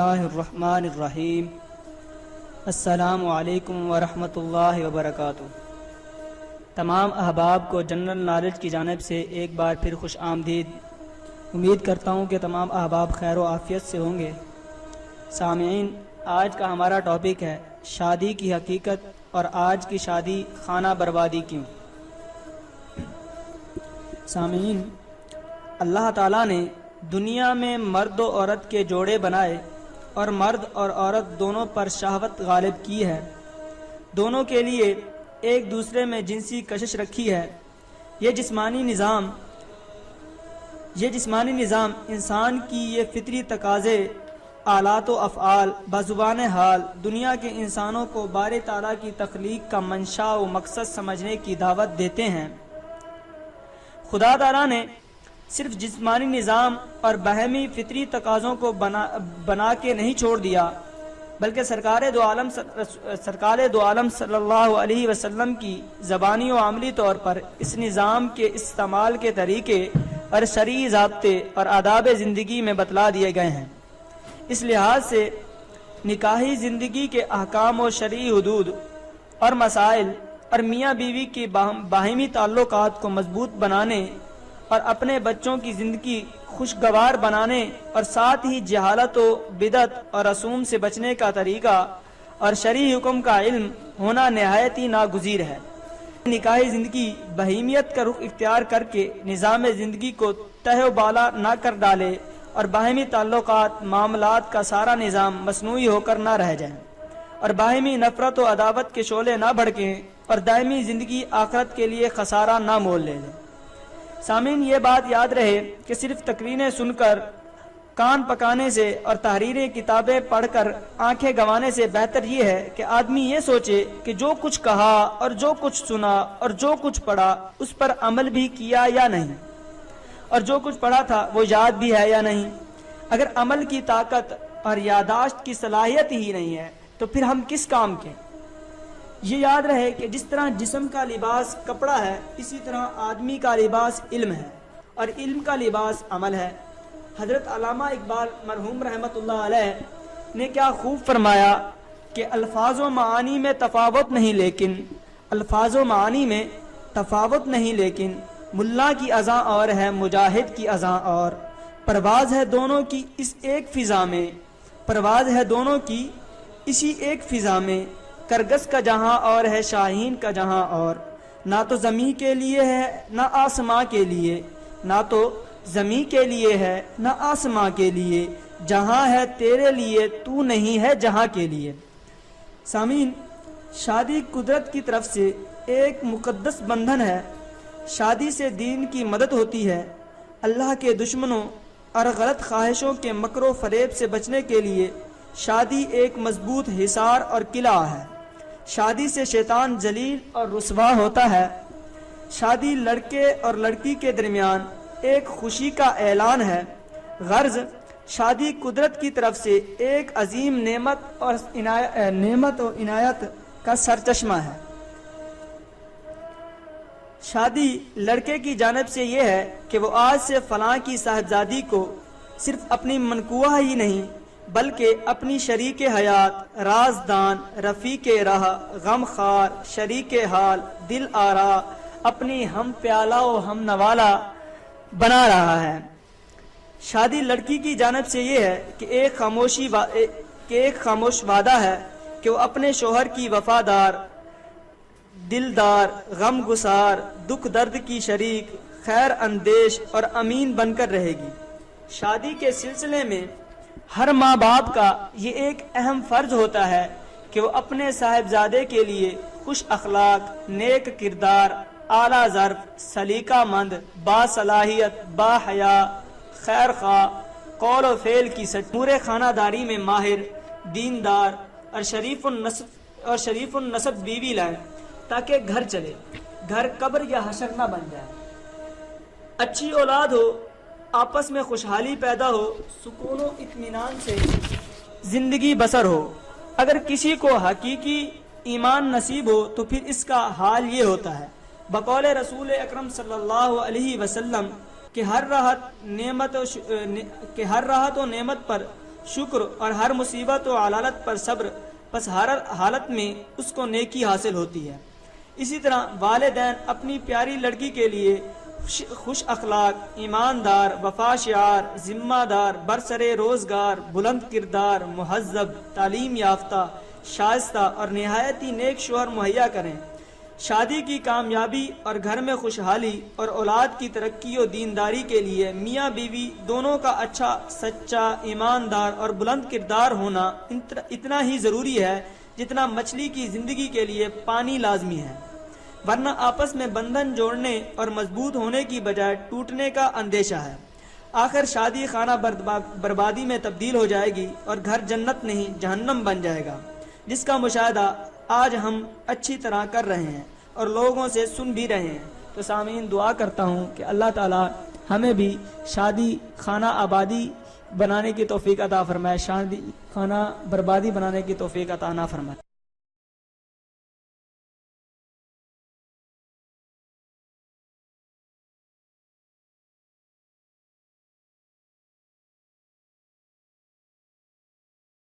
اللہ الرحمن الرحیم۔ السلام علیکم ورحمۃ اللہ وبرکاتہ۔ تمام احباب کو جنرل نالج کی جانب سے ایک بار پھر خوش آمدید۔ امید کرتا ہوں کہ تمام احباب خیر و عافیت سے ہوں گے۔ سامعین، آج کا ہمارا ٹاپک ہے شادی کی حقیقت اور آج کی شادی خانہ بربادی کیوں۔ سامعین، اللہ تعالیٰ نے دنیا میں مرد و عورت کے جوڑے بنائے اور مرد اور عورت دونوں پر شہوت غالب کی ہے، دونوں کے لیے ایک دوسرے میں جنسی کشش رکھی ہے۔ یہ جسمانی نظام انسان کی یہ فطری تقاضے، آلات و افعال بزبان حال دنیا کے انسانوں کو باری تعالیٰ کی تخلیق کا منشا و مقصد سمجھنے کی دعوت دیتے ہیں۔ خدا تعالیٰ نے صرف جسمانی نظام اور بہمی فطری تقاضوں کو بنا کے نہیں چھوڑ دیا، بلکہ سرکار دو عالم صلی اللہ علیہ وسلم کی زبانی و عملی طور پر اس نظام کے استعمال کے طریقے اور شرعی ضابطے اور آداب زندگی میں بتلا دیے گئے ہیں۔ اس لحاظ سے نکاحی زندگی کے احکام و شرعی حدود اور مسائل اور میاں بیوی کے باہمی تعلقات کو مضبوط بنانے اور اپنے بچوں کی زندگی خوشگوار بنانے اور ساتھ ہی جہالت و بدعت اور رسوم سے بچنے کا طریقہ اور شرعی حکم کا علم ہونا نہایت ہی ناگزیر ہے۔ نکاحی زندگی بہیمیت کا رخ اختیار کر کے نظام زندگی کو تہ و بالا نہ کر ڈالے اور باہمی تعلقات معاملات کا سارا نظام مصنوعی ہو کر نہ رہ جائیں اور باہمی نفرت و عداوت کے شعلے نہ بھڑکیں اور دائمی زندگی آخرت کے لیے خسارہ نہ مول لے لیں۔ سامعین، یہ بات یاد رہے کہ صرف تقریریں سن کر، کان پکانے سے اور تحریریں کتابیں پڑھ کر آنکھیں گنوانے سے بہتر یہ ہے کہ آدمی یہ سوچے کہ جو کچھ کہا اور جو کچھ سنا اور جو کچھ پڑھا اس پر عمل بھی کیا یا نہیں، اور جو کچھ پڑھا تھا وہ یاد بھی ہے یا نہیں۔ اگر عمل کی طاقت اور یادداشت کی صلاحیت ہی نہیں ہے تو پھر ہم کس کام کے؟ یہ یاد رہے کہ جس طرح جسم کا لباس کپڑا ہے، اسی طرح آدمی کا لباس علم ہے اور علم کا لباس عمل ہے۔ حضرت علامہ اقبال مرحوم رحمۃ اللہ علیہ نے کیا خوب فرمایا کہ الفاظ و معانی میں تفاوت نہیں لیکن ملا کی اذاں اور ہے مجاہد کی اذاں اور، پرواز ہے دونوں کی اسی ایک فضا میں، کرگس کا جہاں اور ہے شاہین کا جہاں اور، نہ تو زمین کے لیے ہے نہ آسماں کے لیے، نہ آسماں کے لیے، جہاں ہے تیرے لیے تو نہیں ہے جہاں کے لیے۔ سامعین، شادی قدرت کی طرف سے ایک مقدس بندھن ہے۔ شادی سے دین کی مدد ہوتی ہے۔ اللہ کے دشمنوں اور غلط خواہشوں کے مکر و فریب سے بچنے کے لیے شادی ایک مضبوط حصار اور قلعہ ہے۔ شادی سے شیطان ذلیل اور رسوا ہوتا ہے۔ شادی لڑکے اور لڑکی کے درمیان ایک خوشی کا اعلان ہے۔ غرض، شادی قدرت کی طرف سے ایک عظیم نعمت و عنایت کا سرچشمہ ہے۔ شادی لڑکے کی جانب سے یہ ہے کہ وہ آج سے فلاں کی صاحبزادی کو صرف اپنی منکوہ ہی نہیں بلکہ اپنی شریک حیات، رازدان، رفیق راہ، غم خار، شریک حال، دل آرا، اپنی ہم پیالہ و ہم نوالا بنا رہا ہے۔ شادی لڑکی کی جانب سے یہ ہے کہ ایک خاموش وعدہ ہے کہ وہ اپنے شوہر کی وفادار، دلدار، غم گسار، دکھ درد کی شریک، خیر اندیش اور امین بن کر رہے گی۔ شادی کے سلسلے میں ہر ماں باپ کا یہ ایک اہم فرض ہوتا ہے کہ وہ اپنے صاحبزادے کے لیے خوش اخلاق، نیک کردار، اعلیٰ ظرف، سلیقہ مند، باصلاحیت، باحیا، خیر خواہ، قول و فعل کی امور خانہ داری میں ماہر، دیندار اور شریف النسب بیوی لائیں تاکہ گھر چلے، گھر قبر یا حشر نہ بن جائے۔ اچھی اولاد ہو، آپس میں خوشحالی پیدا ہو، سکون و اطمینان سے زندگی بسر ہو۔ اگر کسی کو حقیقی ایمان نصیب ہو تو پھر اس کا حال یہ ہوتا ہے، بقول رسول اکرم صلی اللہ علیہ وسلم کہ ہر راحت و نعمت پر شکر اور ہر مصیبت و علالت پر صبر، پس ہر حالت میں اس کو نیکی حاصل ہوتی ہے۔ اسی طرح والدین اپنی پیاری لڑکی کے لیے خوش اخلاق، ایماندار، وفاشیار، ذمہ دار، برسر روزگار، بلند کردار، مہذب، تعلیم یافتہ، شائستہ اور نہایت ہی نیک شوہر مہیا کریں۔ شادی کی کامیابی اور گھر میں خوشحالی اور اولاد کی ترقی و دینداری کے لیے میاں بیوی دونوں کا اچھا، سچا، ایماندار اور بلند کردار ہونا اتنا ہی ضروری ہے جتنا مچھلی کی زندگی کے لیے پانی لازمی ہے، ورنہ آپس میں بندھن جوڑنے اور مضبوط ہونے کی بجائے ٹوٹنے کا اندیشہ ہے۔ آخر شادی خانہ بربادی میں تبدیل ہو جائے گی اور گھر جنت نہیں جہنم بن جائے گا، جس کا مشاہدہ آج ہم اچھی طرح کر رہے ہیں اور لوگوں سے سن بھی رہے ہیں۔ تو سامعین، دعا کرتا ہوں کہ اللہ تعالی ہمیں بھی شادی خانہ آبادی بنانے کی توفیق عطا فرمائے، شادی خانہ بربادی بنانے کی توفیق عطا نہ فرمائے۔